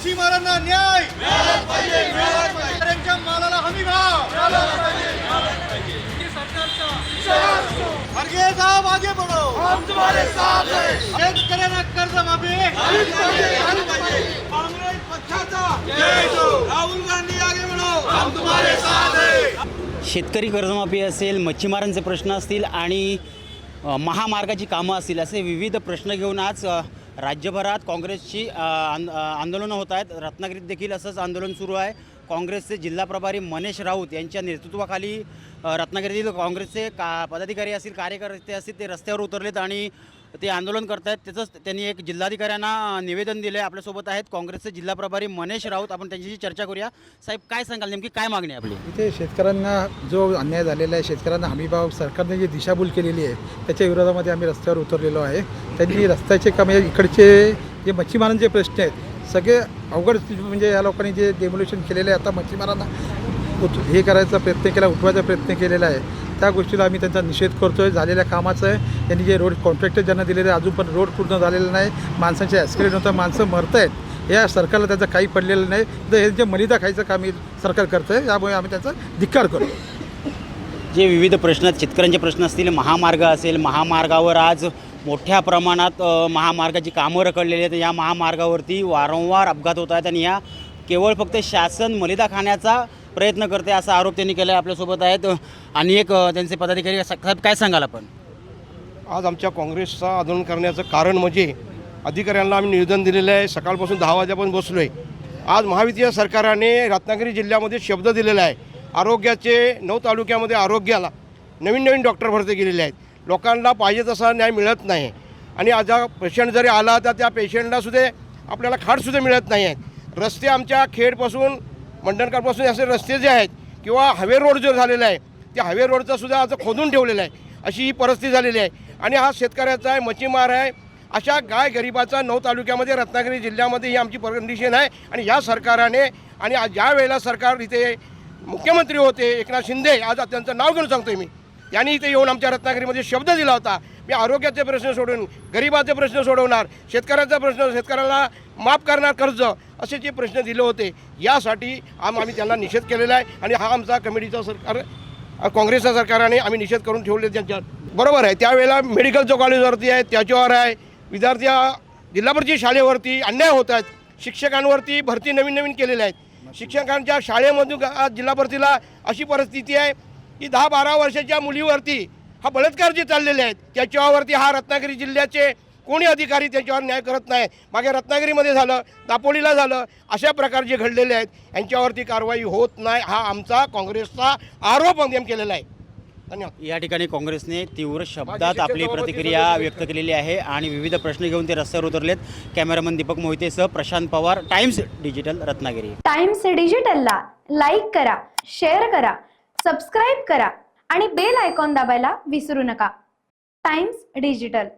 मच्छीमारांना न्याय मिळालाच पाहिजे, मिळालाच पाहिजे. शेतकऱ्यांच्या मालाला हमी भाव मिळालाच पाहिजे, मिळालाच पाहिजे. आगे साहब आगे बढ़ो, हम तुम्हारे साथ हैं. शेतकऱ्यांना कर्जमाफी झालीच पाहिजे, झालीच पाहिजे. काँग्रेस पक्षाचा जय हो. राहुल गांधी आगे बढ़ो, हम तुम्हारे साथ हैं. शेतकरी कर्जमाफी असेल, मच्छीमारांचे प्रश्न असतील आणि महामार्गाची कामं असतील, असे विविध प्रश्न घेऊन आज राज्यभरात काँग्रेसची आंदोलनं होत आहेत. रत्नागिरीत देखील असंच आंदोलन सुरू आहे. काँग्रेसचे जिल्हा प्रभारी मनेश राऊत यांच्या नेतृत्वाखाली रत्नागिरीतील काँग्रेसचे पदाधिकारी असतील, कार्यकर्ते असतील, ते रस्त्यावर उतरलेत आणि ते आंदोलन करत आहेत. त्याचंच त्यांनी एक जिल्हाधिकाऱ्यांना निवेदन दिलं आहे. आपल्यासोबत आहेत काँग्रेसचे जिल्हा प्रभारी मनेश राऊत. आपण त्यांच्याशी चर्चा करूया. साहेब, काय सांगाल, नेमकी काय मागणी आहे आपली? इथे शेतकऱ्यांना जो अन्याय झालेला आहे, शेतकऱ्यांना हमीभाव सरकारने जी दिशाभूल केलेली आहे त्याच्या विरोधामध्ये आम्ही रस्त्यावर उतरलेलो आहे. त्यांनी रस्त्याचे काम, इकडचे जे मच्छीमारांचे प्रश्न आहेत सगळे अवघड, म्हणजे या लोकांनी जे डेमोल्युशन केलेलं आहे, आता मच्छीमारांना हे करायचा प्रयत्न केला, उठवायचा प्रयत्न केलेला आहे. त्या गोष्टीला आम्ही त्यांचा निषेध करतो आहे. झालेल्या कामाचं आहे, त्यांनी जे रोड कॉन्ट्रॅक्टर ज्यांना दिलेले आहे, अजून पण रोड पूर्ण झालेला नाही. माणसांचे ॲक्सिडेंट होतात, माणसं मरत आहेत. या सरकारला त्याचं काही पडलेलं नाही. तर हे जे मलिदा खायचं काम सरकार करतं आहे, यामुळे आम्ही त्याचा धिक्कार करतो. जे विविध प्रश्न आहेत, शेतकऱ्यांचे प्रश्न असतील, महामार्ग असेल, महामार्गावर आज मोठ्या प्रमाणात महामार्गाची कामं रखडलेली आहेत. या महामार्गावरती वारंवार अपघात होत आहेत आणि या केवळ फक्त शासन मलिदा खाण्याचा प्रयत्न करते, असा आरोप त्यांनी केला आहे. आपल्यासोबत आहेत आणि एक त्यांचे पदाधिकारी. साहेब, काय सांगाल आपण? आज आमच्या काँग्रेसचं आंदोलन करण्याचं कारण म्हणजे अधिकाऱ्यांना आम्ही निवेदन दिलेलं आहे. सकाळपासून 10 वाजेपर्यंत बसलो आहे. आज महायुतीच्या सरकारने रत्नागिरी जिल्ह्यामध्ये शब्द दिलेला आहे. आरोग्याचे 9 तालुक्यामध्ये आरोग्याला नवीन डॉक्टर भरती केलेले आहेत. लोकांना पाहिजे तसा न्याय मिळत नाही आणि आज पेशंट जरी आला तर त्या पेशंटलासुद्धा आपल्याला खाटसुद्धा मिळत नाही आहेत. रस्ते आमच्या खेडपासून मंडणकारपासून असे रस्ते जे आहेत किंवा हायवे रोड जो झालेला आहे, त्या हायवे रोडचा सुद्धा आज खोदून ठेवलेला आहे. अशी ही परिस्थिती झालेली आहे आणि हा शेतकऱ्याचा आहे, मच्छीमार आहे, अशा गाय गरिबाचा 9 तालुक्यामध्ये रत्नागिरी जिल्ह्यामध्ये ही आमची कंडिशन आहे. आणि या सरकारने आणि ज्या वेळेला सरकार इथे मुख्यमंत्री होते एकनाथ शिंदे, आज त्यांचं नाव घेऊन सांगतोय मी, यांनी इथे येऊन आमच्या रत्नागिरीमध्ये शब्द दिला होता, मी आरोग्याचे प्रश्न सोडून गरिबाचे प्रश्न सोडवणार, शेतकऱ्याचा प्रश्न, शेतकऱ्याला माफ करणार कर्ज, असे जे प्रश्न दिले होते. यासाठी आम्ही त्यांना निषेध केलेला आहे आणि हा आमचा कमिटीचा सरकार, काँग्रेसच्या सरकारने आम्ही निषेध करून ठेवले त्यांच्यावर. बरोबर आहे, त्यावेळेला मेडिकलच्या कॉलेजवरती आहे, त्याच्यावर आहे, विद्यार्थी जिल्हा परिषद शाळेवरती अन्याय होत आहेत. शिक्षकांवरती भरती नवीन केलेल्या आहेत. शिक्षकांच्या शाळेमधून आज जिल्हा परिषदेला अशी परिस्थिती आहे की 10-12 वर्षाच्या मुलीवरती हा बलात्कार जे चाललेले आहेत, त्याच्यावरती हा रत्नागिरी जिल्ह्याचे कोणी अधिकारी त्याच्यावर न्याय करत नाही. मागे रत्नागिरीमध्ये झालं, दापोलीला झालं, अशा प्रकार जे घडलेले आहेत यांच्यावरती कारवाई होत नाही. हा आमचा काँग्रेसचा आरोप आम्ही केलेला आहे. धन्यवाद. या ठिकाणी काँग्रेसने तीव्र शब्दात आपली प्रतिक्रिया व्यक्त केलेली आहे आणि विविध प्रश्न घेऊन ते रस्त्यावर उतरलेत. कॅमेरामन दीपक मोहितेसह Prashant Pawar, Times Digital, Ratnagiri. Times डिजिटलला लाईक करा, शेअर करा, सबस्क्राईब करा आणि बेल आयकॉन दाबायला विसरू नका. Times digital.